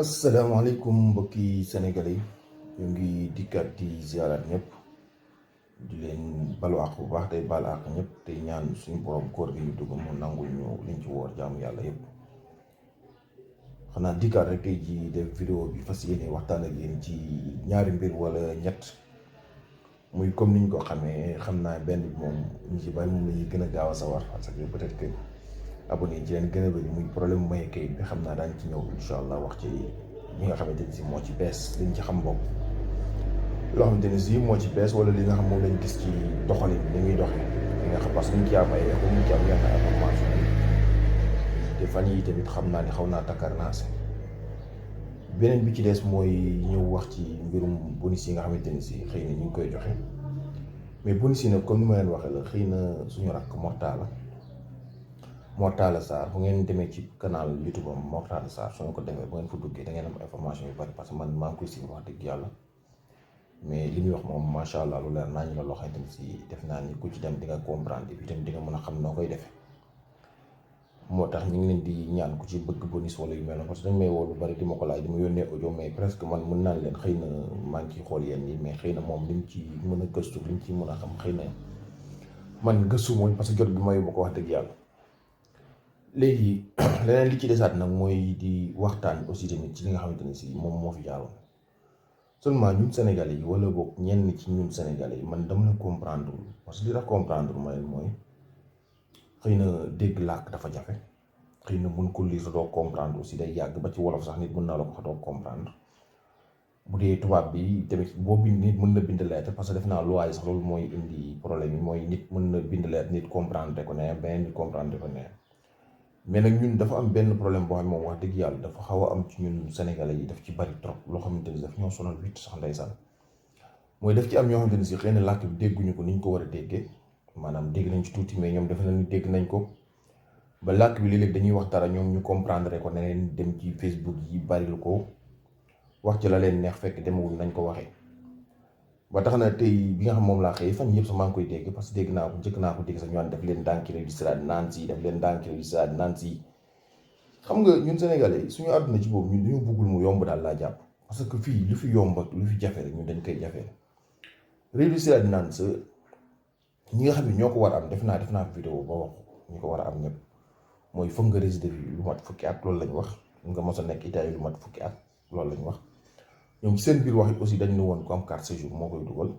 asalaamaaleykum mbokki sénégalais ñu ngi dikkaat di ziaraat ñëpp di leen balu àq bu baax tey baal àq ñëpp tey ñaan suñu borom koor gi ñu dugg mu nangul ñu liñ ci woor jaamu yàlla yëpp. xanaa dikkaat rek tey ji def vidéo bi fas yéene waxtaan ak yéen ci ñaari mbir wala ñett muy comme niñ ko xamee xam naa benn bi moom ñu ci bari moom la ñuy gën a gaaw a sawar parce que peut-être que abonné yi ci leen gën a bëri muy problème mu maye kayit bi xam naa daañu ci ñëw incha allah wax ci ñi nga xamante ni si moo ci bees liñ ci xam bopp loo xamante ni si moo ci bees wala li nga xam moom lañ gis ci doxalin bi ni muy doxee li nga xam parce que ñu ci am ay écho ñu ci am yenn information yi te fan yi tamit xam naa ni xaw naa takkar naa si beneen bi ci des mooy ñëw wax ci mbirum bonus yi nga xamante ni si xëy na ñu ngi koy joxe mais bonus yi nag comme ni ma leen waxee la xëy na suñu rakk Mortalla Sarr bu ngeen demee ci canal YouTube am Mortalla Sarr soo ko demee bu ngeen fa duggee da ngeen am information yu bari parce que man maa ngi koy suivre wax dëgg yàlla mais li muy wax moom macha allah lu leer naa ñu la loo xamante ni si def naa ni ku ci dem di nga comprendre et puis di nga mën a xam noo koy defee moo tax ñu ngi leen di ñaan ku ci bëgg bonus wala yu mel noonu parce que dañ may woo lu bari di ma ko laaj di ma yónnee audio mais presque man mën naa leen xëy na maa ngi ciy xool yéen ñi mais xëy na moom li mu ci mën a gëstu li mu ci mën a xam xëy na man gëstu mooy parce que jot bi mayu ma ko wax dëgg yàlla. léegi leneen li ci desaat nag mooy di waxtaan aussi tamit ci li nga xamante ne si moom moo fi jaaroon seulement ñun Sénégalais yi wala boog ñenn ci ñun Sénégalais yi man dama la comprendre parce que li tax comprendre ma leen mooy xëy na dégg làkk dafa jafe xëy na mun ko lire doo comprendre aussi day yàgg ba ci wolof sax nit mën naa la ko doo comprendre bu dee tubaab bi tamit boo bind nit mën na bind lettre parce que def naa loi yi sax loolu mooy indi problème yi mooy nit mën na bind lettre nit comprendre ko ne beneen nit comprendre ko ne. mais nag ñun dafa am benn problème boo xam ne moom wax dëgg yàlla dafa xaw a am ci ñun sénégalais yi daf ci bari trop loo xamante ni daf ñoo sonal witt sax ndeysaan mooy daf ci am ñoo xamante ni si xëy na làkk bi dégguñu ko ni ñu ko war a déggee maanaam dégg nañ ci tuuti mais ñoom defe nañ ni dégg nañ ko ba làkk bi léeg-léeg dañuy wax dara ñoom ñu comprendre ko ne leen dem ci Facebook yi baril ko wax ci la leen neex fekk demewul nañ ko waxee. ba tax na tey bi nga xam moom laa xëy fan yëpp sax maa ngi koy dégg parce que dégg naa ko njëkk naa ko dégg sax ñu naan def leen dànki registrade naan si def leen dànki registrade naan si xam nga ñun sénégalais suñu àdduna ci boobu ñun dañoo bëggul mu yomb daal laa jàpp parce que fii lu fi yomb ak lu fi jafe rek ñun dañ koy jafee registrade naan sa ñi nga xam ne ñoo ko war a am def naa vidéo ba wax ñi ko war a am ñëpp mooy foog nga résider fii lu mat fukki at loolu lañ wax nga mos a nekk Italie lu mat fukki at loolu lañ wax ñoom ci seen biir wax it aussi dañ ne woon ko am carte séjour moo koy dugal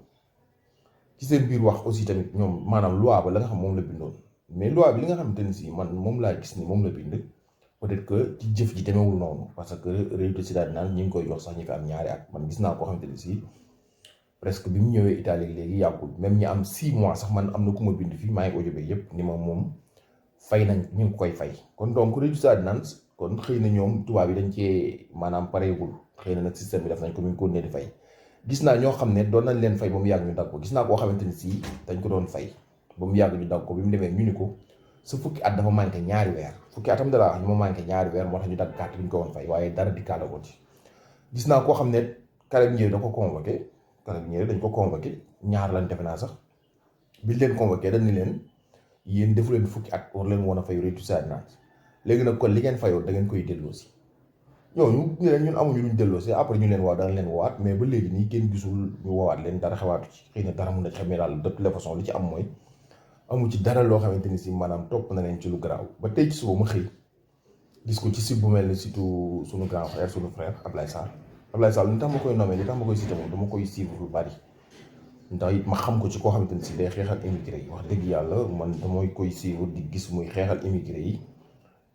ci seen biir wax aussi tamit ñoom maanaam loi ba la nga xam moom la bindoon mais loi bi li nga xamante ni si man moom laa gis ni moom la bind peut-être que ci jëf ji demeewul noonu parce que réalité si daal naan ñi ngi koy jox sax ñi fi am ñaari at man gis naa koo xamante ni si presque bi mu ñëwee Italie léegi yàggul même ñi am 6 mois sax man am na ku ma bind fii maa ngi audio bi yëpp ni ma moom fay nañ ñu ngi koy fay kon donc réalité si naan kon xëy na ñoom tubaab yi dañ cee maanaam pareegul xëy na nag système bi def nañ ko mi ngi ko ne di fay gis naa ñoo xam ne doon nañ leen fay ba mu yàgg ñu dagg ko gis naa koo xamante ni si dañ ko doon fay ba mu yàgg ñu dagg ko bi mu demee ñu ni ko sa fukki at dafa manqué ñaari weer fukki atam dala wax ñu ma manqué ñaari weer moo tax ñu dagg carte bi ñu ko woon fay waaye dara di kaala ko ci gis naa koo xam ne carabinieri da ko convoqué carabinieri dañ ko convoqué ñaar lañ defe naa sax biñ leen convoqué dañ ni leen yéen defu leen fukki at war leen woon a fay rétu sadinage léegi nag kon li ngeen fayoo da ngeen koy delloosi ñooñu ñun amuñu luñ delloosi après ñu leen waaw dana leen woowaat mais ba léegi nii kenn gisul ñu woowaat leen dara xewaatu ci xëy na dara mun na ci xamee daal de toute façon li ci am mooy amu ci dara loo xamante ni si maanaam topp na leen ci lu garaaw ba tey ci suba ma xëy gis ko ci site bu mel ni surtout suñu grand frère suñu frère Ablaye Sall li tax ma koy nommé li tax ma koy cité moom dama koy suivre lu bari ndax it ma xam ko ci koo xamante ni si day xeexal immigré yi wax dëgg yàlla man damay koy suivre di gis muy xeexal immigré yi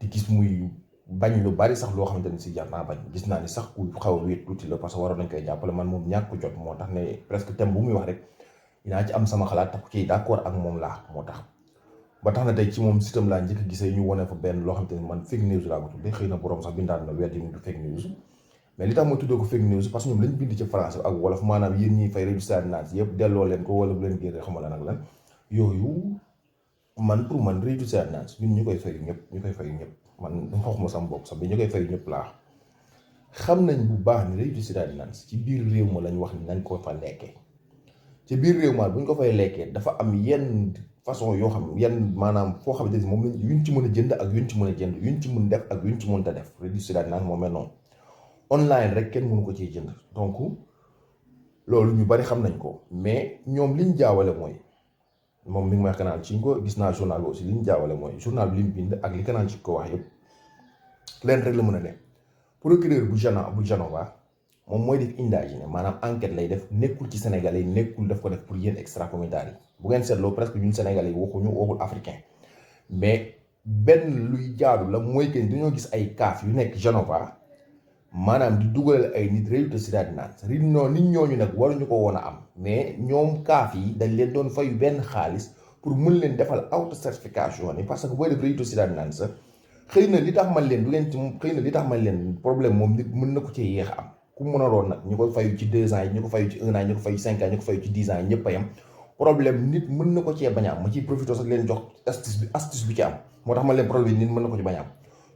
di gis muy bañ lu bari sax loo xamante ni si jar naa bañ gis naa ni sax ku xaw a wéet tuuti la parce que waroon nañ koy jàppale man moom ñàkk ko jot moo tax ne presque thème bu muy wax rek dinaa ci am sama xalaat tax ci d'accord ak moom laa moo tax ba tax na tey ci moom système laa njëkk gisee ñu wane fa benn loo xamante ni man fake news laa ko tuddee xëy na borom sax bindaat na weddi ni du fake news mais li tax ma tuddee ko fake news parce que ñoom lañ bind ci français ak wolof maanaam yéen ñiy fay registré naat yëpp delloo leen ko wala bu leen génnee xamal la nag lan yooyu man pour man registré naat ñun ñu koy fayu ñëpp man waxuma sama bopp sax bi ñu koy fayu ñëpp laa xam nañ bu baax ni registré naat ci biir réew ma lañ wax ni nañ ko fa lekkee ci biir réew ma bu ñu ko fay lekkee dafa am yenn façon yoo xam yenn maanaam foo xamante ni moom lañ yuñ ci mën a jënd ak yuñ ci mën a jënd yuñ ci mën def ak yuñ ci mën ta def registré naat moo mel noonu online rek kenn mënu ko ciy jënd donc loolu ñu bari xam nañ ko mais ñoom liñ jaawale mooy moom mi ngi may wax Canal 5 gis naa journal bi aussi liñ jaawale mooy journal bi li mu bind ak li Canal 5 wax yëpp leen rek la mën a ne procureur bu Genova moom mooy def indagine maanaam enquête lay def nekkul ci Sénégalais yi nekkul daf ko def pour yéen extracommunautaires yi bu ngeen seetloo presque ñun Sénégalais yi waxul africain mais benn luy jaadu la mooy que dañoo gis ay kaaf yu nekk Genova maanaam di dugalal ay nit résultat cittadinage nit ñooñu nag waruñu ko woon a am mais ñoom kaaf yi dañ leen doon fayu benn xaalis pour mën leen defal auto certification ni parce que booy def résultat cittadinage sa xëy na li tax man leen du ngeen ci xëy na li tax man leen problème moom nit mën na ko ci yéex a am ku mën a doon nag ñu ko fayu ci 2 ans yi ñu ko fayu ci 1 an ñu ko fayu 5 ans ñu ko fayu ci 10 ans yi ñëpp a yam problème nit mën na ko cee bañ a am ma ciy profité sax leen jox astuce bi ci am moo tax man leen problème nit mën na ko ci bañ a am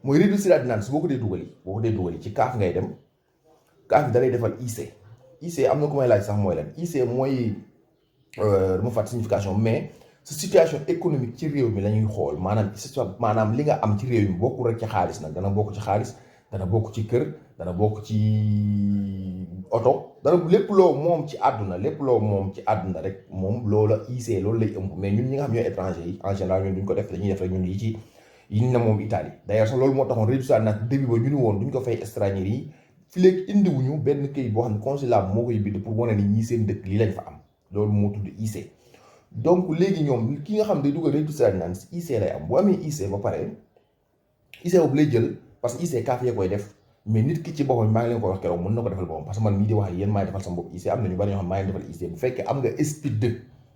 mooy résultat cittadinage boo ko dee dugali ci kaaf ngay dem kaaf bi da lay defal IC am na ku may laaj sax mooy lan IC mooy dama fàtte signification mais sa situation économique ci réew mi la ñuy xool maanaam li nga am ci réew mi bokkul rek ci xaalis nag dana bokk ci xaalis dana bokk ci kër dana bokk ci oto dana lépp loo moom ci àdduna rek moom loola IC loolu lay ëmb mais ñun ñi nga xam ñooy étranger yi en général ñun duñ ko def dañuy def rek ñun yi ñu ne moom Italie d'ailleurs sax loolu moo taxoon résultat nag début ba ñu ni woon duñ ko fay étranger yi fi léegi indiwuñu benn këyit boo xam ne consulat moo koy bind pour wane ni ñii seen dëkk lii lañ fa am loolu moo tudd IC donc léegi ñoom ki nga xam day dugal résultat naan IC lay am bu amee IC ba pare IC boobu lay jël parce que IC kaaf yee koy def mais nit ki ci boppam maa ngi leen ko wax keroog mën na ko defal boppam parce que man mii di wax ak yéen maay defal sa bopp IC am na ñu bari ñoo xam maa ngi defal IC bu fekkee am nga SPID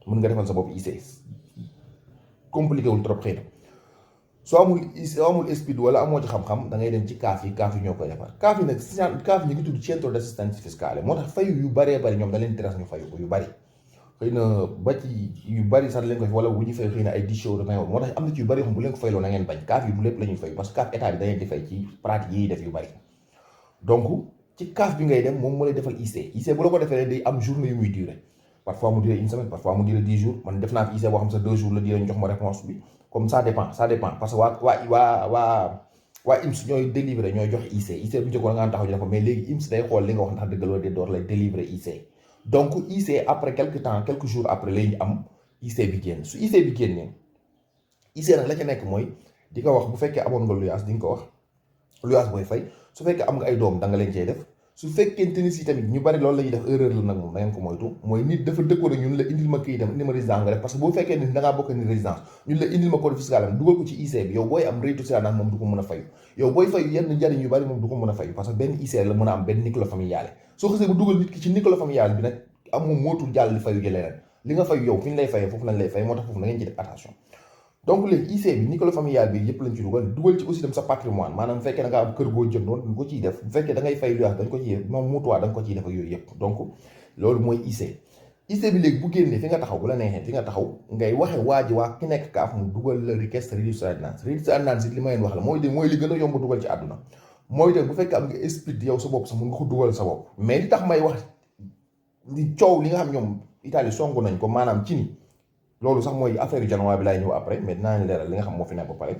mën nga defal sa bopp IC compliqué wul trop xëy na soo amul SPID wala amoo ci xam-xam da ngay dem ci kaaf yi ñoo koy defar kaaf yi nag kaaf yi ñu ngi tudd centro di assistenza fiscale moo tax fayu yu baree bari ñoom da leen teras ñu fayu ko yu bari xëy na ba ci yu bari sax leen ko fi wala bu ñu fay xëy na ay 10 jours de may moo tax am na ci yu bari xam bu leen ko fayloo na ngeen bañ kaaf yi du lépp la ñuy fayu parce que kaaf état bi da leen di fay ci pratique yi def yu bari donc ci kaaf bi ngay dem moom moo lay defal IC bu la ko defee day am journée yu muy durer parfois mu durer une semaine parfois mu durer 10 jours man def naa fi IC boo xam sax 2 jours la diire ñu jox ma réponse bi comme ça dépend parce que waa IMS ñooy délivrer ñooy joxe IC bu njëkkoon nga taxaw ñu ko mais léegi IMS day xool li nga wax ndax dëgg la wala déet door lay délivrer IC donc IC après quelques jours après lay ñu am IC bi génn su IC bi génnee IC nag la ca nekk mooy di ko wax bu fekkee amoon nga luyaas di nga ko wax luyaas booy fay su fekkee am nga ay doom da nga leen cey def su fekkente ni si tamit ñu bari loolu la ñuy def erreur la nag moom da ngeen ko moytu mooy nit dafa dëkkoon ak ñun la indil ma këyitam indi ma résidence nga def parce que boo fekkee ni da ngaa bokk ni résidence ñun la indil ma code fiscal am dugal ko ci IC bi yow booy am rétu cittadinage moom du ko mën a fayu yow booy fayu yenn njariñ yu bari moom du ko mën a fayu parce que benn IC la mën a am benn nucléo familial soo xasee bu dugal nit ki ci nucléo familial bi nag am moom mootul jàll fayu ji leneen li nga fayu yow fi ñu lay fayee foofu lañ lay fay moo tax foofu na ngeen ci def attention donc léegi IC bi nucléo familial bi yëpp lañ ci dugal ci aussi dem sa patrimoine maanaam bu fekkee da nga am kër goo jëndoon dañ ko ciy def bu fekkee da ngay fay luyaas dañ ko ciy def moom mutuwaa da nga ko ciy def ak yooyu yëpp donc loolu mooy IC bi léegi bu génnee fi nga taxaw bu la neexee fi nga taxaw ngay waxe waa ki nekk kaaf mu dugal la requête réduction cittadinage li ma leen wax la mooy li gën a yomb dugal ci àdduna mooy de bu fekkee am nga SPID yow sa bopp sax mun nga ko dugal sa bopp mais li tax may wax di coow li nga xam ñoom Italie songu nañ ko maanaam ci ni loolu sax mooy affaire yu Genoa bi laay ñëw après mais dinaa leen leeral li nga xam moo fi nekk ba pare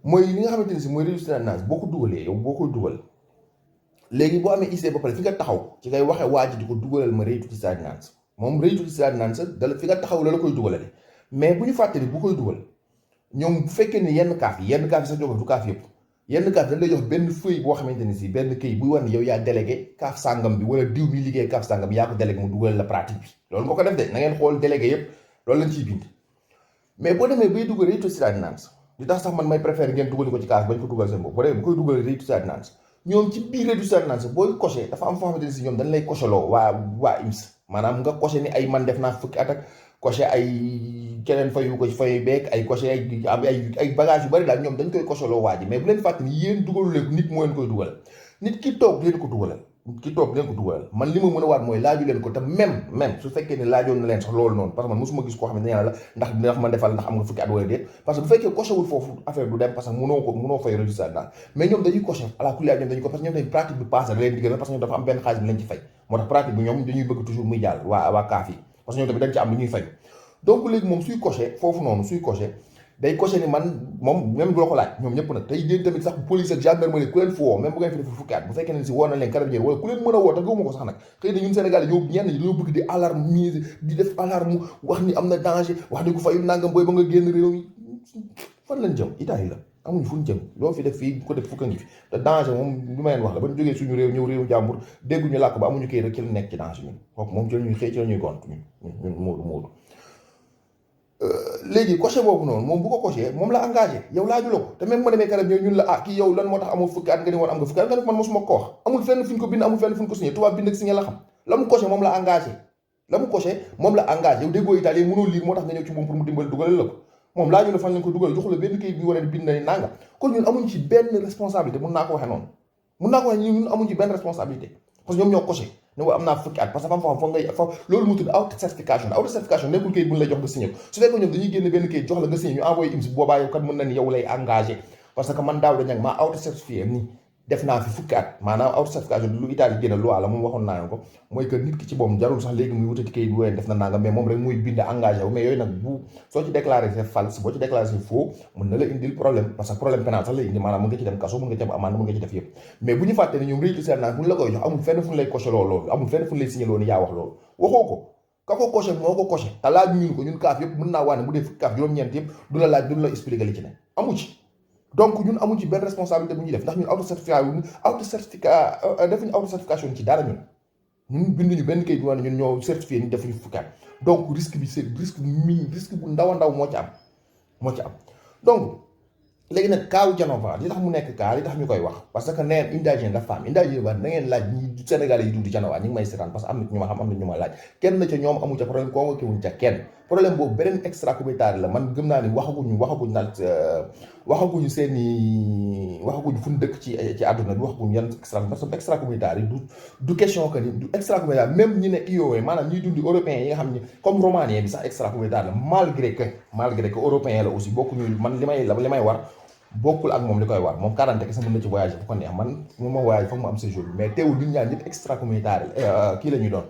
mooy li nga xamante ne si mooy réduction cittadinage boo ko dugalee yow boo koy dugal léegi boo amee IC ba pare fi nga taxaw ci ngay waxee waa ji di ko dugalal ma réduction cittadinage moom réduction cittadinage sax dala fi nga taxaw la koy dugalale mais bu ñu fàttali bu koy dugal ñoom bu fekkee ni yenn kaaf yi sax jox du kaaf yëpp yenn kaaf dañ lay jox benn feuille boo xamante ne si benn këyit buy wane yow yaa délégué kaaf sàngam bi wala diw mi liggéey kaaf sàngam bi yaa ko délégué mu dugalal la pratique bi loolu nga ko def de na ngeen xool délégué yëpp loolu lañ ciy bind mais boo demee bay dugal réduction cittadinage li tax sax man may préfère ngeen dugali ko ci kaaf bañ ko dugal seen bopp boo demee bu koy dugal réduction cittadinage ñoom ci biir réduction cittadinage booy coché dafa am foo xamante ne si ñoom dañ lay cocheloo waa IMS maanaam nga coché ni ay man def naa fukki at ak coché ay keneen fayu ko ci fayu beeg ay coché ay bagage yu bari daal ñoom dañ koy cocheloo waa ji mais bu leen fàtte ni yéen dugalu leen nit moo leen koy dugal nit ki toog leen ko dugalal man li ma mën a waat mooy laaju leen ko te même su fekkee ne laajoon na leen sax loolu noonu parce que man mosuma gis koo xam ne dañaa la ndax ma defal ndax am nga fukki at wala déet parce que bu fekkee coché wul foofu affaire du dem parce que mënoo fay résultat daal mais ñoom dañuy coché ala kulli ñoom dañu ko parce que ñoom tamit pratique bi passé leen di gën parce que ñoom dafa am benn xaalis bi lañ ci fay moo tax pratique bi ñoom dañuy bëgg toujours muy jàll waa kaaf yi parce que ñoom tamit dañ ci am lu ñuy fay donc léegi moom suy coché foofu noonu suy coché day coché ni man moom même doo ko laaj ñoom ñëpp nag tey yéen tamit sax police ak gendarmerie ku leen fi woo même bu ngeen fi def fukki at bu fekkee ne si woo na leen carabinieri wala ku leen mën a woo te gëwuma ko sax nag xëy na ñun Sénégal ñoo ñenn ñi dañoo bëgg di alarme di def alarme wax ni am na danger wax ni ko fayu nangam booy ba nga génn réew mi fan lañ jëm Italie la amuñ fu ñu jëm loo fi def fii ko def fukka ngi fi te danger moom lu ma leen wax la ba ñu jógee suñu réew ñëw réewu jàmbur dégguñu làkk ba amuñu kii rek ci la nekk ci danger ñun kooku moom ci la ñuy xëy ci la ñuy gont ñun moodu léegi coché boobu noonu moom bu ko coché moom la engagé yow laaju la ko te même ma demee kanam ñëw ñun la ah kii yow lan moo tax amoo fukki at nga ni woon am nga fukki at nga def man mosuma ko wax amul fenn fu ñu ko bind amul fenn fu ñu ko signé tubaab bind ak signé la xam la mu coché moom la engagé la mu coché moom la engagé yow déggoo italien mënoo lire moo tax nga ñëw ci moom pour mu dimbali dugalal la ko moom laaju la fan lañ ko dugal joxu la benn kayit bi war a bind na nanga kon ñun amuñ ci benn responsabilité mun naa ko waxee noonu mun naa ko waxee ñun amuñ ci benn responsabilité parce que ñoom ñoo coché ne am naa fukki at parce que fam foog ngay loolu mu tudd auto certification nekkul kayit bu ñu lay jox nga signé ko su fekkee ñoom dañuy génn benn kayit jox la nga signé ñu envoyé IMSS boobaa yow kat mën na ni yow lay engagé parce que man daaw dañag maa auto certifié ni def naa fi fukki at maanaam auto certification lu Italie génn loi la moom waxoon naa ko mooy que nit ki ci boppam jarul sax léegi muy wutati kayit bu ween def na nanga mais moom rek muy bind engagé wu mais yooyu nag bu soo ci déclaré c'est false boo ci déclaré c'est faux mën na la indil problème parce que problème pénal sax la indi maanaam mën nga ci dem kaso mën nga ci am amende mën nga ci def yëpp mais bu ñu fàtte ne ñoom réytu seen naan bu ñu la koy jox amul fenn fu ñu lay coché loolu amul fenn fu ñu lay signé loolu yaa wax loolu waxoo ko ka ko coché moo ko coché te laaj ñun ko ñun kaaf yëpp mën naa waane bu dee fukki kaaf juróom-ñeent yëpp du la laaj du la expliqué li ci ne amu ci donc ñun amuñ ci benn responsabilité bu ñuy def ndax ñun defuñu auto certification ci dara ñun binduñu benn kayit bi wax ne ñun ñoo certifié ñu defuñu fukkaat donc risque bi c'est risque bu ndaw a ndaw moo ci am donc léegi nag kaawu Genova li tax mu nekk kaa li tax ñu koy wax parce que neen indagine dafa am indagine ba da ngeen laaj ñi Sénégalais yi dund Genova ñu ngi may seetaan parce que am na ñu ma xam am na ñu ma laaj kenn ca ñoom amu ca problème convoqué wuñ ca kenn problème boobu beneen extracommunautaire la man gëm naa ni waxaguñu fu ñu dëkk ci àdduna bi waxaguñu yan parce que extracommunautaire yi du question que ni du extracommunautaire même ñi ne IOE maanaam ñuy dundi européens yi nga xam ni comme romanien bi sax extracommunautaire la malgré que européen la aussi bokkuñu man li may war bokkul ak moom li koy war moom 40 kese mën na ci voyagé fu ko neex man moom ma voyagé foog mu am séjour bi mais teewul ñun ñaar ñëpp extracommunautaire kii la ñuy doon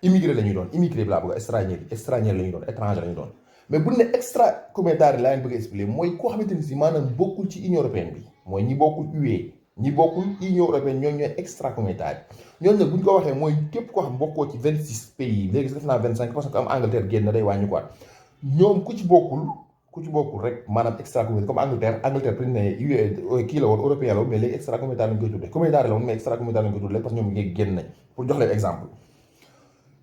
immigré la ñuy doon immigré bi laa bëgg étranger la ñuy doon étranger la ñuy doon mais bu ne extracommunautaire laa leen bëgg a expliquer mooy koo xamante ni si maanaam bokkul ci union européenne bi mooy ñi bokkul UE ñi bokkul union européenne ñooñu ñooy extracommunautaire ñooñu nag bu ñu ko waxee mooy képp koo xam bokkoo ci 26 pays léegi si def naa 25 parce que am Angleterre génn na day wàññi quoi ñoom ku ci bokkul rek maanaam extracommunautaire comme Angleterre peut ne UE kii la woon européen la woon mais léegi extracommunautaire lañ koy tuddee communautaire la woon mais extracommunautaire lañ koy tuddee parce que ñoom ngi génn nañ pour jox leen exemple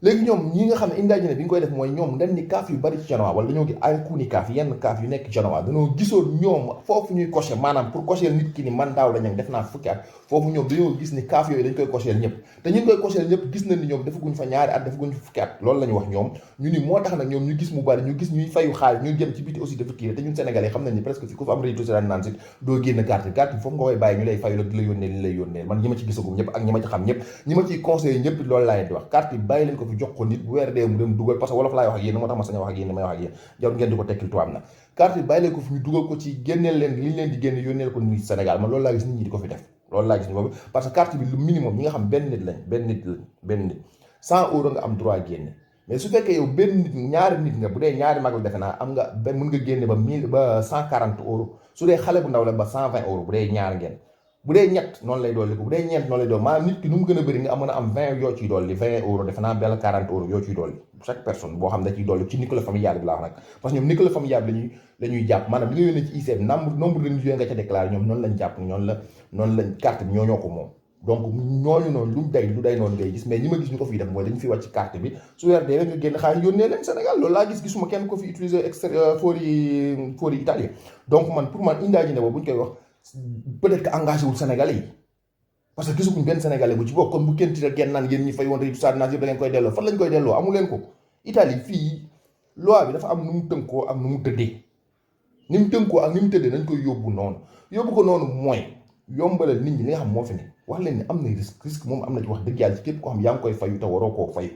léegi ñoom ñi nga xam ne indagine bi ñu koy def mooy ñoom dañ ni kaaf yu bari ci Genova wala dañoo gis ay kuuni kaaf yenn kaaf yu nekk Genova dañoo gisoon ñoom foofu ñuy coché maanaam pour coché nit ki ni man daaw dañu def naa fukki at foofu ñoom dañoo gis ni kaaf yooyu dañ koy coché ñëpp te ñun koy coché ñëpp gis nañ ni ñoom defaguñ fa ñaari at defaguñ fa fukki at loolu la ñu wax ñoom ñu ni moo tax nag ñoom ñu gis mu bari ñu gis ñuy fayu xaalis ñu jëm ci biti aussi dafa kii te ñun Sénégalais xam nañ ni presque fi ku fa am réew daan naan si doo génn carte bi foofu nga koy bàyyi ñu lay fayu la di la yónnee li lay yónnee man ñi ma ci gisagum ñëpp ak ñi ma ci xam ñëpp ñi ma ciy conseillé ñëpp loolu laa leen di wax carte bi bàyyi leen ko fi jox ko nit bu weer dee mu dem dugal parce que wolof laay wax ak yéen moo tax ma sañ a wax ak yéen may wax ak yéen jarul ngeen di ko tekkil tubaab na carte bi bàyyi leen ko fi ñu dugal ko ci génneel leen li ñu leen di génne yónneel ko nit Sénégal man loolu laa gis nit ñi di ko fi def loolu laa gis ni boobu parce que carte bi lu minimum ñi nga xam benn nit 100 euros nga am droit génne mais su fekkee yow benn nit ñaari nit nga bu dee ñaari mag la defe naa am nga benn mën nga génne ba 140 euros su dee xale bu ndaw la ba 120 euros bu dee ñaar ngeen bu dee ñett noonu lay dolli ko bu dee ñeent noonu lay dolli maanaam nit ki nu mu gën a bëri nga mën a am 20 yoo ciy dolli 20 euros defe naa benn 40 euros yoo ciy dolli chaque personne boo xam ne da ciy dolli ci nucléaire familial bi laa wax nag parce que ñoom nucléaire familial bi la ñuy jàpp maanaam li nga yónnee ci ICF nombre de nit yooyu nga ca déclaré ñoom noonu lañ jàpp noonu lañ carte bi ñoo ko moom donc ñooñu noonu lu day noonu ngay gis mais ñi ma gis ñu ko fiy def mooy dañu fi wàcc carte bi su weer dee nga génn xaalis yónnee leen Sénégal loolu laa gisuma kenn ko fi utiliser fori italien donc man pour man indagine boobu bu ñu koy wax peut-être que engagé wul Sénégalais yi parce que gisaguñ benn Sénégalais bu ci bokk kon bu kenn tiital kenn naan yéen ñi fay woon rek tout ça yëpp da ngeen koy delloo fan lañ koy delloo amu leen ko Italie fii loi bi dafa am nu mu tënkoo ak nu mu tëddee ni mu tënkoo ak ni mu tëddee nañ koy yóbbu ko noonu mooy yombalal nit ñi li nga xam moo fi ne wax leen ni am na risque moom am na ci wax dëgg yàlla ci képp koo xam yaa ngi koy fayu te waroo koo fayu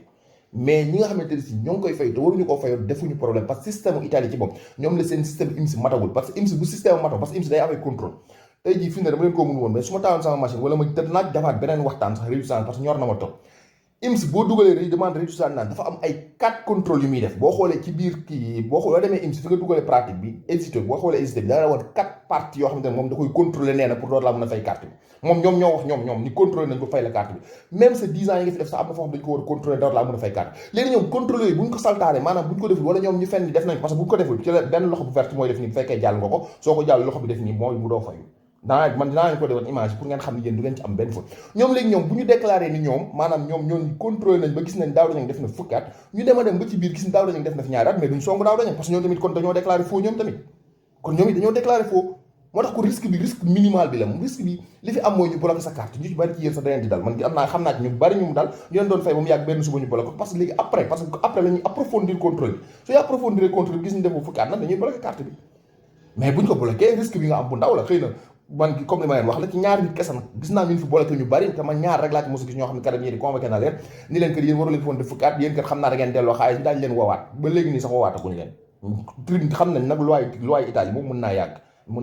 mais ñi nga xamante ne si ñoo ngi koy fayu te waruñu koo fayu defuñu problème parce que système Italie ci moom ñoom la seen système IMSS matagul parce que IMSS bu système matagul parce que IMSS day amee contrôle tey jii fi ne dama leen koo mun woon mais su ma taaloon sama machine wala ma tëdd naaj defaat beneen waxtaan sax réussissance parce que ñor na ma toog IMS boo dugalee rek demande résultat naan dafa am ay 4 contrôles yu muy def boo xoolee ci biir kii boo demee IMS fi nga dugalee pratique bi hésité boo xoolee hésité bi dana la woon 4 parties yoo xamante ne moom da koy contrôler nee na pour door laa mën a fay carte bi moom ñoom ñoo wax ñoom ni contrôler nañ ko fay la carte bi même sa 10 ans yi nga fi def sax am na foo xam dañ ko war a contrôler door laa mën a fay carte léegi ñoom contrôler yooyu bu ñu ko saltaane maanaam bu ñu ko deful wala ñoom ñu fenn ni def nañ parce que bu ñu ko deful ci la benn loxo bu verte mooy def nii bu fekkee jàll nga ko soo ko jàll loxo bi def nii mooy mu doo fayu dinaa leen ko defoon image pour ngeen xam ne yéen du ngeen ci am benn faute ñoom léegi ñoom bu ñu déclaré ni ñoom maanaam ñoom contrôlé nañ ba gis nañ Daouda Niang def na fukki at ñu dem ba ci biir gis ne Daouda Niang def na fi ñaari at mais duñ songu Daouda Niang parce que ñoom tamit kon dañoo déclaré faux ñoom tamit kon ñoom it dañoo déclaré faux moo tax ko risque minimal bi la moom risque bi li fi am mooy ñu bloqué sa carte ñu ci bari ci yéen sax da leen di dal man xam naa ci ñu bari ñu mu dal ñu leen doon fay ba mu yàgg benn suba ñu bloqué parce que léegi après la ñuy approfondir contrôle bi su ñu approfondir contrôle bi gis ñu def fukki at nag dañuy bloqué carte bi mais buñ ko bloqué risque bi nga am bu ndaw la xëy na man comme li ma leen wax la ci ñaar nit kese nag gis naa ñu fi bloqué ñu bari te man ñaar rek laa ci mos a gis ñoo xam ne carrément yéen convoqué na leen ni leen kër yéen waru leen foon def fukki at yéen kat xam naa da ngeen delloo xaalis bi daañu leen woowaat ba léegi nii sax woowaataguñ leen xam nañ nag loi Italie moom mën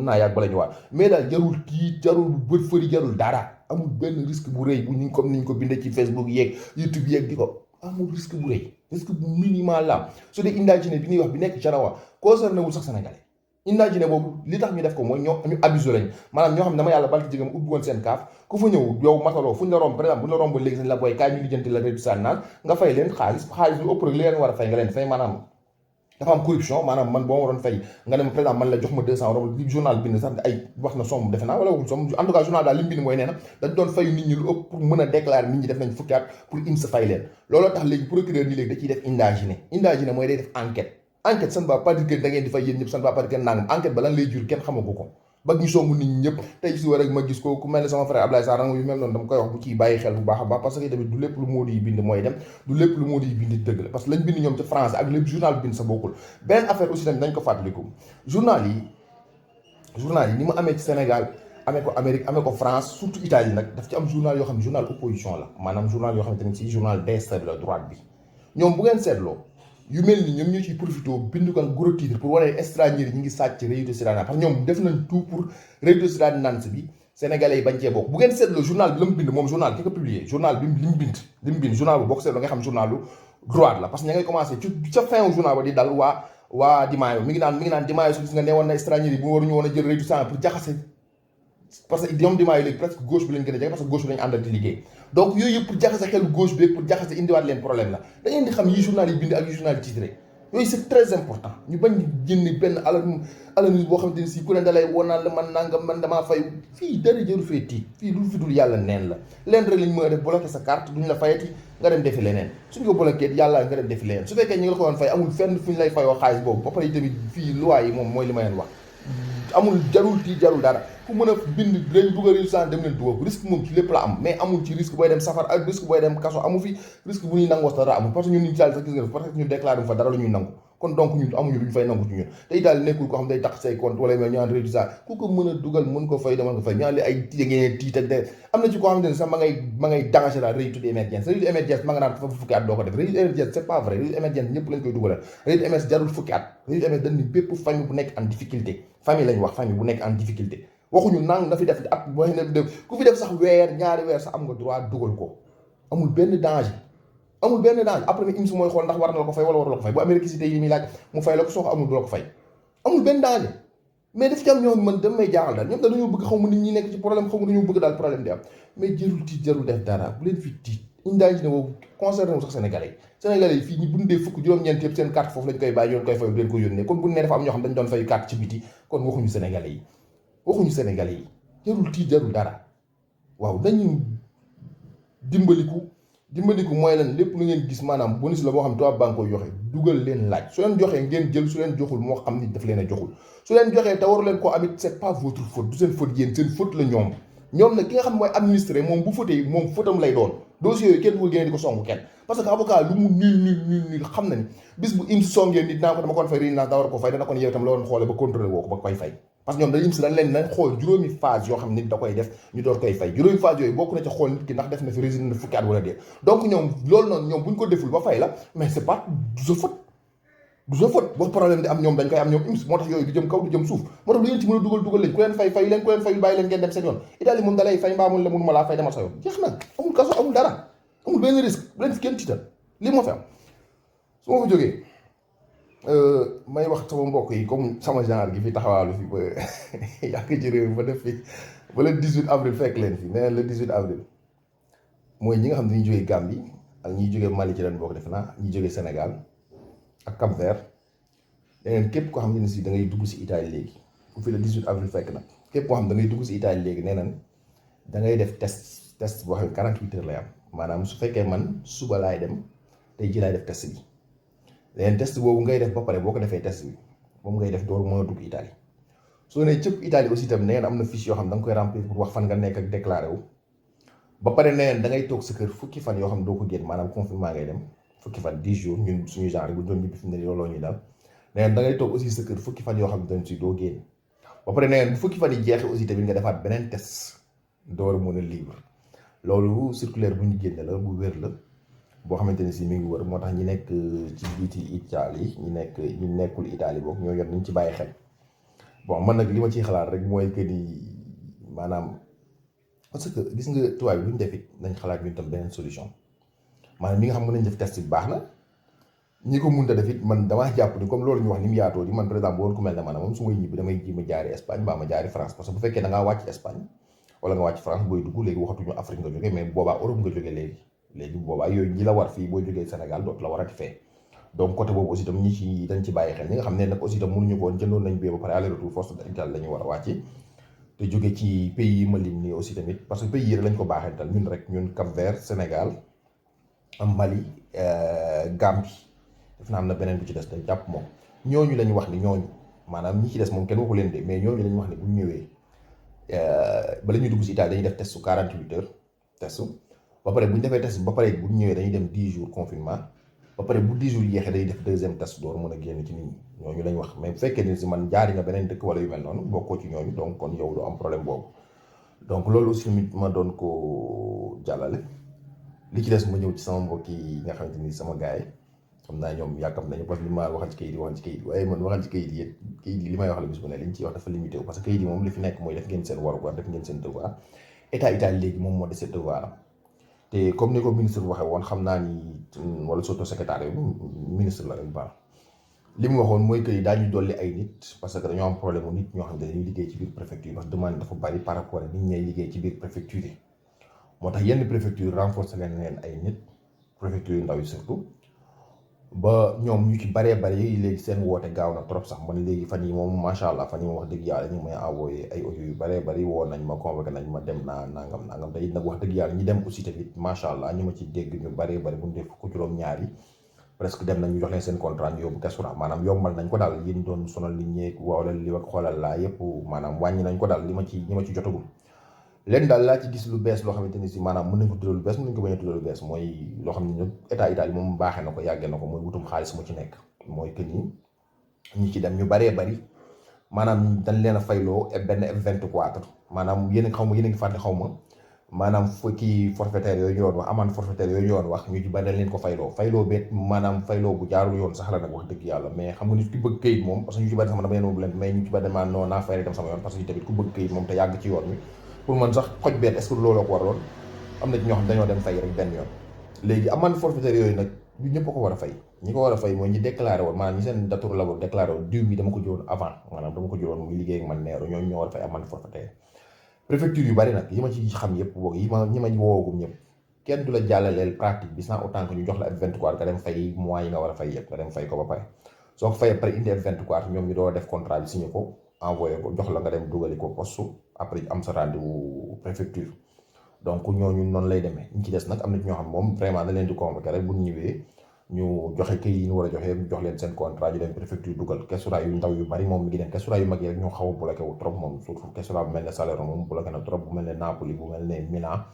naa yàgg bala ñu waat mais daal jarul tiit jarul bët fëri jarul dara amul benn risque bu rëy bu ñu comme niñ ko bindee ci Facebook yeeg YouTube yeeg di ko amul risque bu rëy risque bu minimal la su dee indagine bi ñuy wax bi nekk Jarawa concerné wul sax sénégalais indagine boobu li tax ñu def ko mooy ñu abusé lañ maanaam ñoo xam ne dama yàlla balti jigam ubbi woon seen kaaf ku fa ñëw yow mataloo fu ñu la romb par exemple bu ñu la romb léegi sañ la booy kaay ñu lijjanti la rédu naan nga fay leen xaalis lu ëpp rek li leen war a fay nga leen fay maanaam dafa am corruption maanaam man boo ma waroon fay nga ne ma par exemple man la jox ma 200 euros li journal bind sax ay wax na somme defe naa wala waxul somme en tout cas journal daal li mu bind mooy nee na dañ doon fayu nit ñi lu ëpp pour mën a déclarer nit ñi def nañ fukki at pour IMS fay leen looloo tax léegi procureur ni léegi da ciy def indagine mooy day def enquête ça ne va pas dire que da ngeen di fay yéen ñëpp ça ne va pas dire que nangam enquête ba lan lay jur kenn xamagu ko ba ñu songu nit ñi ñëpp tey si war rek ma gis ko ku mel ne sama frère Ablaye Sarr rango yu mel noonu dama koy wax bu ciy bàyyi xel bu baax a baax parce que tamit du lépp lu Modou yi bind mooy dem du lépp lu Modou yi bind dëgg la parce que lañ bind ñoom ca français ak lépp journal bi bind sa bokkul benn affaire aussi tamit dañ ko fàttaliku journal yi ni mu amee ci Sénégal amee ko Amérique amee ko France surtout Italie nag daf ci am journal yoo xam ne journal opposition la maanaam journal yoo xamante ne si journal d'extrême la droite bi ñoom bu ngeen seetloo yu mel ni ñoom ñoo ciy profité bindu ko gros titre pour wane étranger yi ñu ngi sàcc réseau Ciudadana parce que ñoom def nañ tout pour réseau Ciudadana bi sénégalais yi bañ cee bokk bu ngeen seetloo journal bi la mu bind moom journal ki ko publié journal bi li mu bind journal bu boo ko seetloo nga xam journalu droite la parce que ña ngay commencé ci ca fin wu journal ba di dal waa Di Maio mi ngi naan Di Maio su gis nga ne woon na étranger yi bu waruñu woon a jël réseau Ciudadana pour jaxase parce que ñoom Di Maio léegi presque gauche bi lañ gën a jege parce que gauche bi lañu àndal di liggéey donc yooyu yëpp pour jaxase xelu gauche bi pour jaxase indiwaat leen problème la da ngeen di xam yi journal yi bind ak yi journal yi titré yooyu c'est très important ñu bañ génn benn alarmisme boo xamante ni si ku ne da lay wonaan la man nangam man damaa fay fii dara jëru fee tiit fii lu fi dul yàlla neen la leen rek lañ mën a def bloqué sa carte duñ la fayati nga dem defi leneen suñ ko bloqué yàlla nga dem defi leneen su fekkee ñi nga la ko doon fay amul fenn fu ñu lay fayoo xaalis boobu ba pare tamit fii loi yi moom mooy li ma leen wax amul jarul tiit jarul dara ku mën a bind dañ dugal résultat dem leen dugal risque moom ci lépp la am mais amul ci risque booy dem safar ak risque booy dem kaso amu fi risque bu ñuy nangoo dara amul parce que ñun ñu sax gis nga parce que ñu déclaré fa dara la ñuy nangu kon donc ñun amuñu lu ñu fay nangu ci ñun te Italie nekkul ko xam day tax say compte wala ñu naan résultat ku ko mën a dugal mën ko fay demal nga fay ñu naan li ay ngeen tiit ak de am na ci koo xamante ne sax ma ngay danger la réseau d'émergence réseau d'émergence ma nga naan fa fukki at doo ko def réseau d'émergence c'est pas vrai réseau d'émergence ñëpp lañ koy dugalal réseau d'émergence jarul fukki at réseau d'émergence dañ ni bépp famille bu nekk en difficulté famille lañ wax famille bu nekk en difficulté waxuñu nang na fi def at boo xam ne ku fi def sax weer ñaari weer sax am nga droit dugal ko amul benn danger après mi IMS mooy xool ndax war na la ko fay wala war la ko fay bu amee réquisites yi muy laaj mu fay la ko soo ko amul du la ko fay amul benn danger mais daf ci am ñoo man dem may jaaxal daal ñoom dañoo bëgg xaw ma nit ñi nekk ci problème xaw ma dañoo bëgg daal problème di am mais jarul tiit jarul def dara bu leen fi tiit indagine boobu concerné wu sax sénégalais yi fii ñi bundee fukk juróom-ñeent yëpp seen carte foofu lañ koy bàyyi yoon koy fay du leen ko yónnee kon bu ne dafa am ñoo xam dañ doon fay carte ci biti kon waxuñu sénégalais yi jarul tiit jarul dara waaw dañu dimbaliku mooy lan lépp lu ngeen gis maanaam bonus la boo xam tubaab baa ngi koy joxe dugal leen laaj su leen joxee ngeen jël su leen joxul moo xam ni daf leen a joxul su leen joxee te waru leen koo amit c'est pas votre faute du seen faute yéen seen faute la ñoom nag ki nga xam mooy administré moom bu fautee moom fautam lay doon dossier yooyu kenn du génne di ko songu kenn parce que avocat lu mu nul xam na ni bis bu IMS songee nit naa ko dama kon fay résidence daa war a ko fay dana kon yow itam la woon xoole ba contrôlé woo ko ba koy fay parce que ñoom dañu IMS dañ leen nañ xool juróomi phase yoo xam nit da koy def ñu door koy fay juróomi phase yooyu bokk na ci xool nit ki ndax def na fi résidence fukki at wala déet donc ñoom loolu noonu ñoom bu ñu ko deful ba fay la mais c'est pas du sa faute boo problème di am ñoom dañ koy am ñoom IMS moo tax yooyu du jëm kaw du jëm suuf moo tax lu ngeen ci mën a dugal leen ku leen fay leen bàyyi leen ngeen dem seen yoon Italie moom dalay fay mbaa mun la mënuma laa fay demal sa yoon jeex na amul kaso amul dara amul benn risque bu leen fi kenn tiital lii moo fi am su ma fa jógee may wax sama mbokk yi comme sama genre gi fi taxawaalu fi ba yàgg ci réew mi ba def fi ba le 18 avril fekk leen fi nee le 18 avril mooy ñi nga xam ne dañuy jógee Gambie ak ñiy jógee Mali ci leen bokk def naa ñi jógee Sénégal ak Cap Vert leneen képp koo xam ne si da ngay dugg si Italie léegi bu fi le 18 avril fekk nag képp koo xam da ngay dugg si Italie léegi nee nañ da ngay def test boo xam ne 48 heures lay am maanaam su fekkee man suba laay dem tey ji laay def test bi leneen test boobu ngay def ba pare boo ko defee test bi moom ngay def door mën a dugg Italie soo nee cëpp Italie aussi tam nee na am na fiche yoo xam da nga koy remplir pour wax fan nga nekk ak déclaré wu ba pare nee da ngay toog sa kër fukki fan yoo xam doo ko génn maanaam confinement ngay dem fukki fan 10 jours ñun suñu genre bu doon ñibbi fi mu ne looloo ñuy dal nee da ngay toog aussi sa kër fukki fan yoo xam ne si doo génn ba pare nee bu fukki fan yi jeexee aussi tamit nga defaat beneen test door a mën a libre loolu circulaire bu ñu génne la bu wér la boo xamante ni si mi ngi wër moo tax ñi nekk ci biiti Italie ñi nekkul Italie boog ñoo yor nañ ci bàyyi xel bon man nag li ma ciy xalaat rek mooy que ni maanaam parce que gis nga tubaab bi lu ñu def it nañ xalaat ñun tam beneen solution maanaam ñi nga xam mën nañ def test bi baax na ñi ko mënta def it man damaa jàpp ni comme loolu ñu wax ni mu yaatoo di man par exemple woon ku mel ne man moom su may ñibbi damay ji ma jaari Espagne mbaa ma jaari France parce que bu fekkee da ngaa wàcc Espagne wala nga wàcc France booy dugg léegi waxatuñu Afrique nga jógee mais boobaa Europe nga jógee léegi boobaa yooyu ñi la war fii boo jógee Sénégal dootu la warati fee donc côté boobu aussi tam ñi ci dañ ci bàyyi xel ñi nga xam ne nag aussi tam mënuñu ko woon jëndoon nañ bee ba pare aller retour force d'Italie la ñu war a wàcc te jóge ci pays yi ma lim nii aussi tamit parce que pays yi lañ ko baaxee tal ñun rek ñun Cap Vert Sénégal Mali Gambie def naa am na beneen bu ci des dañ jàpp moom ñooñu lañu wax ni ñooñu maanaam ñi ci des moom kenn waxu leen de mais ñooñu lañu wax ni bu ñu ñëwee bala ñuy dugg si Italie dañuy def test su 48 heures test ba pare bu ñu defee test ba pare bu ñu ñëwee dañuy dem 10 jours confinement ba pare bu 10 jours yéexee dañuy def deuxième test door mën a génn ci nit ñi ñooñu lañ wax mais bu fekkee ni si man jaari nga beneen dëkk wala yu mel noonu bokkoo ci ñooñu donc kon yow du am problème boobu donc loolu aussi ma doon ko jàllale li ci des ma ñëw ci sama mbokk yi nga xamante ni sama gars yi xam naa ñoom yàkkam nañu parce que li ma waxal ci kayit yi waxal ci kayit yi waaye man waxal ci kayit yi li may wax la bis bu ne liñ ciy wax dafa limité wu parce que kayit yi moom li fi nekk mooy def ngeen seen warugar def ngeen seen devoir état Italie léegi moom moo dese devoir am te comme ni ko ministre bi waxee woon xam naa ni wala surtout secrétaire bi ministre la rek baax li mu waxoon mooy que daañu dolli ay nit parce que dañoo am problème mu nit ñoo xam ne dañuy liggéey ci biir préfecture parce que demande dafa bari par rapport ak nit ñay liggéey ci biir préfecture yi moo tax yenn préfecture renforcer leen ay nit préfecture yu ndaw yi surtout ba ñoom ñu ci baree bari léegi seen woote gaaw na trop sax man léegi fan yi moom macha allah fan yi moom wax dëgg yàlla ñu may envoyé ay audio yu baree bari woo nañ ma convoqué nañ ma dem naa nangam te it nag wax dëgg yàlla ñi dem aussi tamit macha allah ñu ma ci dégg ñu baree bari bu ñu def ko juróom-ñaar yi presque dem nañ ñu jox leen seen contrat ñu yóbbu kesura maanaam yombal nañ ko daal yéen doon sonal nit ñeeg wala li wax xoolal laa yëpp maanaam wàññi nañ ko daal ñi ma ci jotagul leen daal laa ci gis lu bees loo xamante ni si maanaam mën nañ ko tuddee lu bees mën nañ ko bañ a tuddee lu bees mooy loo xam ne état Italie moom baaxee na ko yàggee na ko mooy wutum xaalis mu ci nekk mooy que ni ñi ci dem ñu baree bari maanaam dañ leen a fayloo benn F24 maanaam yéen a xaw ma yéen a ngi fàtte xaw ma maanaam kii forfaitaire yooyu ñu doon wax amende forfaitaire yooyu ñu doon wax ñu ci bari dañ leen ko fayloo beet maanaam fayloo bu jaarul yoon sax la nag wax dëgg yàlla mais xam nga nit ki bëgg këyit moom parce que ñu ci bari sax man dama leen bu leen mais ñu ci bari dama non naa fay dem sama yoon parce que tamit ku bëgg këyit moom te yàgg ci yoon mi pour man sax xoj beet est-ce que looloo ko waroon am na ci ñoo xam dañoo dem fay rek benn yoon léegi amende forfaitaire yooyu nag ñu ñëpp ko war a fay ñi ko war a fay mooy ñi déclaré woon maanaam ñi seen datour labor déclaré woon diw bi dama ko jëloon avant maanaam dama ko jëloon muy liggéey ak man neeru ñooñu ñoo war a fay amende forfaitaire préfecture yu bari nag yi ma ci xam yëpp boog ñi ma woowagum ñëpp kenn du la jàllaleel pratique bi sans autant que ñu jox la F24 nga dem fay mois yi nga war a fay yëpp nga dem fay ko ba pare soo ko fayee pare indi F24 ñoom ñu doo def contrat bi signé ko envoyé ko jox la nga dem dugali ko poste après am sa rendez-vous préfecture donc ñooñu noonu lay demee ñi ci des nag am na ci ñoo xam moom vraiment da leen di convoqué rek bu ñu ñëwee ñu joxe kayit yi ñu war a joxe jox leen seen contrat ñu dem préfecture dugal kesura yu ndaw yu bari moom mi ngi dem kesura yu mag yi rek ñoo xaw a bloqué wu trop moom surtout kesura bu mel ne Salerno moom bloqué na trop bu mel ne Napoli bu mel ne Milan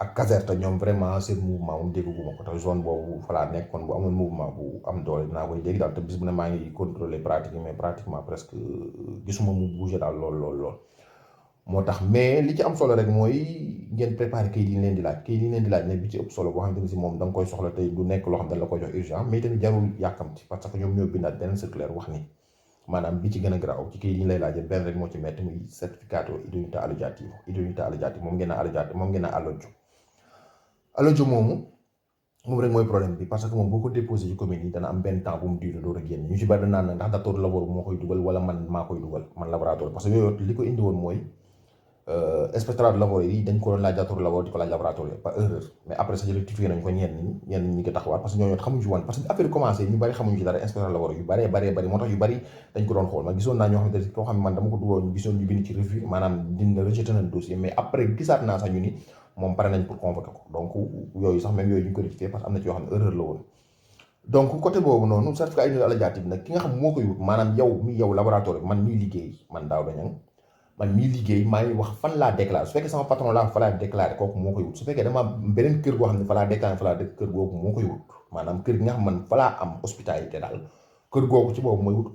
ak Caserta ñoom vraiment seen mouvement moom dégguma ko tax zone boobu fa laa nekk kon bu amoon mouvement bu am doole dinaa koy dégg daal te bis bu ne maa ngi contrôler pratique mais pratiquement presque gisuma mu bouger daal lool moo tax mais li ci am solo rek mooy ngeen préparer kayit yi ñu leen di laaj ne bi ci ëpp solo boo xamante ni si moom da nga koy soxla tey du nekk loo xam dañ la koy jox urgent mais tamit jarul yàkkamti parce que ñoom ñoo bindaat benn circulaire wax ni maanaam bi ci gën a garaaw ci kayit yi ñu lay laajee benn rek moo ci metti muy certificato idoneità alloggiativa moom ngeen a alloggiato moom ngeen a alloggio moomu moom rek mooy problème bi parce que moom boo ko déposé ci commune yi dana am benn temps bu mu duré door a génn ñu ci bari danaan nag ndax docteur labor moo koy dugal wala man maa koy dugal man laboratoire parce que yooyu li ko indi woon mooy inspectorat de laboratoire yi dañ ko doon laaj docteur labor di ko laaj laboratoire par erreur mais après ça rectifié nañ ko ñenn ñi ko taxawaat parce que ñooñu xamuñ ci woon parce que affaire commencé ñu bari xamuñ ci dara inspectorat de laboratoire yu bari moo tax yu bari dañ ko doon xool man gisoon naa ñoo xamante ne koo xam ne man dama ko dugaloon gisoon ñu bind ci revue maanaam dina rejeté nañ dossier mais après gisaat naa sax ñu ni moom pare nañ pour convoquer ko donc yooyu sax même yooyu ñu ko rectifié parce que am na ci yoo xam ne erreur la woon donc côté boobu noonu certificat individuel allocatif nag ki nga xam moo koy wut maanaam yow laboratoire man miy liggéey man Daouda Niang man mii liggéey maa ngi wax fan laa déclaré su fekkee sama patron laa fa laa déclaré kooku moo koy wut su fekkee dama beneen kër goo xam ne fa laa déclaré fa laa dëkk kër googu moo koy wut maanaam kër gi nga xam man fa laa am hospitalité daal kër googu ci boobu mooy wut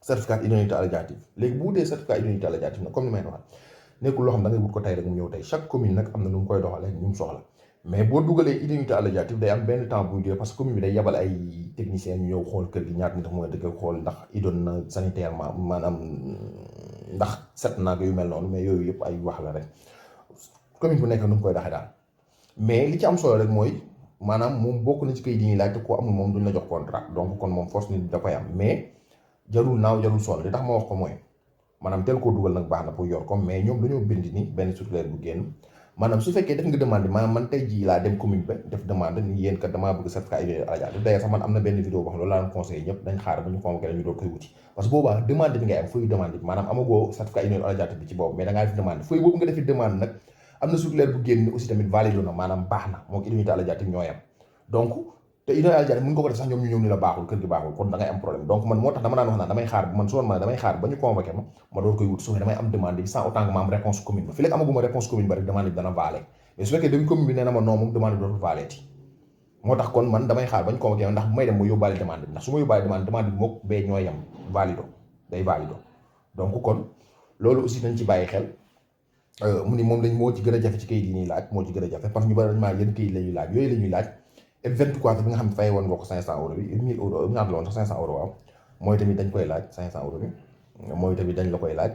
certificat d'identité allocatif léegi bu wutee certificat d'identité allocatif nag comme ni may wax nekkul loo xam da ngay wut ko tey rek mu ñëw tey chaque commune nag am na nu mu koy doxalee ñu mu soxla mais boo dugalee identité allocative day am benn temps bu ñu parce que commune bi day yabal ay techniciens ñu ñëw xool kër gi ñaata nit mooy dëkk xool ndax idoon na sanitairement maanaam ndax set naag yu mel noonu mais yooyu yëpp ay wax la rek commune bu nekk nu mu koy doxee daal mais li ci am solo rek mooy maanaam moom bokk na ci kayit yi ñuy laaj te koo amul moom duñ la jox contrat donc kon moom force nit da koy am mais jarul naaw jarul sonn li tax ma wax ko mooy maanaam tel koo dugal nag baax na pour yor ko mais ñoom dañoo bind ni benn circulaire bu génn maanaam su fekkee def nga demande maanaam man tey jii laa dem commune ba def demande ni yéen kat damaa bëgg certificat identité allocatif d'ailleurs sax man am na benn vidéo boo xam loolu laa doon conseillé ñëpp dañ xaar ba ñu convoqué la ñu doon koy wuti parce que boobaa demande bi ngay am feuille demande bi maanaam amagoo certificat identité allocatif bi ci boobu mais da ngaa def demande feuille boobu nga defi demande nag am na circulaire bu génn aussi tamit validé na maanaam baax na moo ko identité allocatif ñooy am donc te identité allocatif mën nga ko def sax ñoom ñu ñëw ni la baaxul kër gi baaxul kon da ngay am problème donc man moo tax dama daan wax naan damay xaar man soon ma damay xaar ba ñu convoqué ma door koy wut su damay am demande bi sans autant que ma am réponse commune ba fi léegi amaguma réponse commune ba rek demande bi dana valé mais su fekkee dañ commune bi nee na ma non moom demande bi dootul valéti moo tax kon man damay xaar bañ convoqué ndax bu may dem ma yóbbaale demande bi ndax su ma yóbbaale demande bi mook bee ñooy yem valido day valido donc kon loolu aussi nañ ci bàyyi xel mu ni moom lañ moo ci gën a jafe ci kayit yi ñuy laaj moo ci gën a jafe parce que ñu bari dañ maa yéen kayit la ñuy laaj yooyu la ñuy laaj F24 bi nga xam ne fay woon nga ko 500 euros bi 1000 euros ñaata la woon sax 500 euros waaw mooy tamit dañ koy laaj 500 euros bi mooy tamit dañ la koy laaj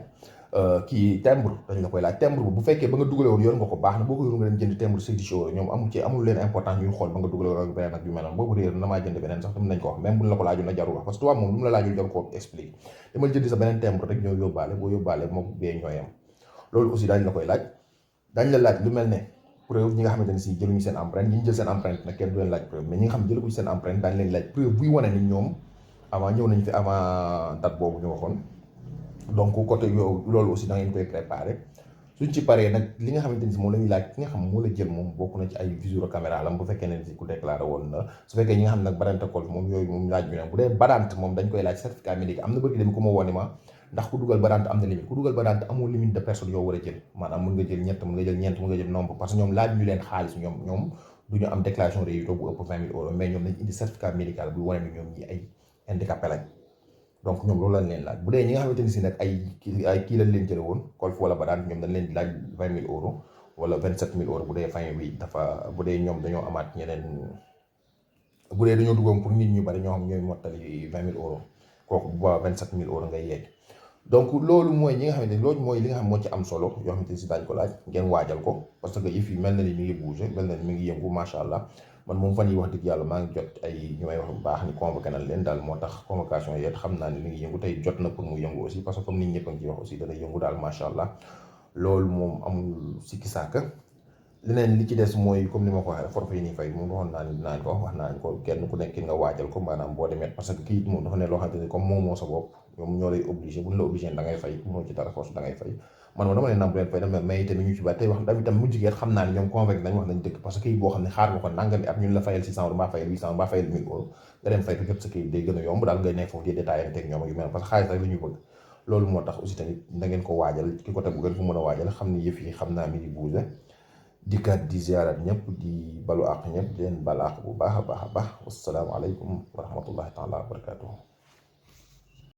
kii timbre dañ la koy laaj timbre bu fekkee ba nga dugale woon yor nga ko baax na boo ko yor nga dem jënd timbre Seydi Choro ñoom amul leen important ñuy xool ba nga dugale woon ak beneen ak yu mel noonu boobu réer na maa jënd beneen sax tam nañ ko wax même buñ la ko laajul na jarul wax parce que tubaab moom lu mu la laajul jar ko expliquer demal jëndi sa beneen timbre rek ñoo yóbbaale boo yóbbaale moom bee ñooyam loolu aussi dañ la koy laaj dañ la laaj lu mel ne preuve ñi nga xamante ne si jëluñu seen empreinte ñi ñu jël seen empreinte nag kenn du leen laaj preuve mais ñi nga xam ne jëlaguñu seen empreinte daañu leen laaj preuve buy wane ni ñoom avant ñëw nañ fi avant date boobu ñu waxoon donc côté yooyu loolu aussi da ngeen koy préparé suñ ci paree nag li nga xamante ni si moom la ñuy laaj ki nga xam moo la jël moom bokk na ci ay visio caméra lam bu fekkee ne si ku déclaré woon na su fekkee ñi nga xam ne nag badante col moom yooyu moom laaj ñu ne bu dee badante moom dañ koy laaj certificat médical am na bëgg dem ku ma wooni ma ndax ku dugal badante am na limite ku dugal badante amoo limite de personne yoo war a jël maanaam mën nga jël ñett mën nga jël ñeent mën nga jël nombre parce que ñoom laaj ñu leen xaalis ñoom du ñu am déclaration de résultat bu ëpp 20 000 euros mais ñoom dañ indi certificat médical bu wane ni ñoom ñi ay handicapé lañ donc ñoom loolu lañ leen laaj bu dee ñi nga xamante ni si nag ay kii lañ leen jële woon kolf wala badante ñoom dañ leen di laaj 20 000 euros wala 27 000 euros bu dee fin bi dafa bu dee ñoom dañoo amaat ñeneen bu dee dañoo duggoon pour nit ñu bari ñoo xam ñooy mottali 20 000 euros kooku bu baax 27 000 euros ngay yegg donc loolu mooy ñi nga xamante ni loolu mooy li nga xam moo ci am solo yoo xamante ni si daañu ko laaj ngeen waajal ko parce que yëf yi mel na ni mi ngi bougé mel na ni mi ngi yëngu macha allah man moom fan yi wax dëgg yàlla maa ngi jot ay ñu may wax bu baax ni convoqué nañ leen daal moo tax convocation yi xam naa ni mi ngi yëngu tey jot na pour mu yëngu aussi parce que comme nit ñëpp a ngi ciy wax aussi dana yëngu daal macha allah loolu moom amul sikki sàkk leneen li ci des mooy comme ni ma ko waxee forfait yi ñuy fay moom waxoon naa ni dinaa ko wax naa ko kenn ku nekk nga waajal ko maanaam boo demee parce que kii moom dafa ne loo xamante ni comme moom moo sa bopp ñoom ñoo lay obligé bu ñu la obligé da ngay fay moo ci dara force da ngay fay man moom dama leen nam bu leen fay dama mais tamit ñu ci bari tey wax tamit tam mujj xam naa ni ñoom convaincre nañ wax nañ dëgg parce que kayit boo xam ne xaar nga ko nangami at ñun la fayal 600 euros mbaa fayal 800 mbaa fayal 1000 euros nga dem fay ko jot sa kayit day gën a yomb daal ngay nekk foofu di détaillé teg ñoom ak yu mel parce que xaalis rek la ñu bëgg loolu moo tax aussi tamit da ngeen ko waajal ki ko teg bu ngeen ko mën a waajal xam ni yëf yi xam naa mi di bougé dikkaat di ziarat ñëpp di balu àq ñëpp di leen bal àq bu baax a baax a baax wassalaamu aleykum wa rahmatullahi taala wa barakatuh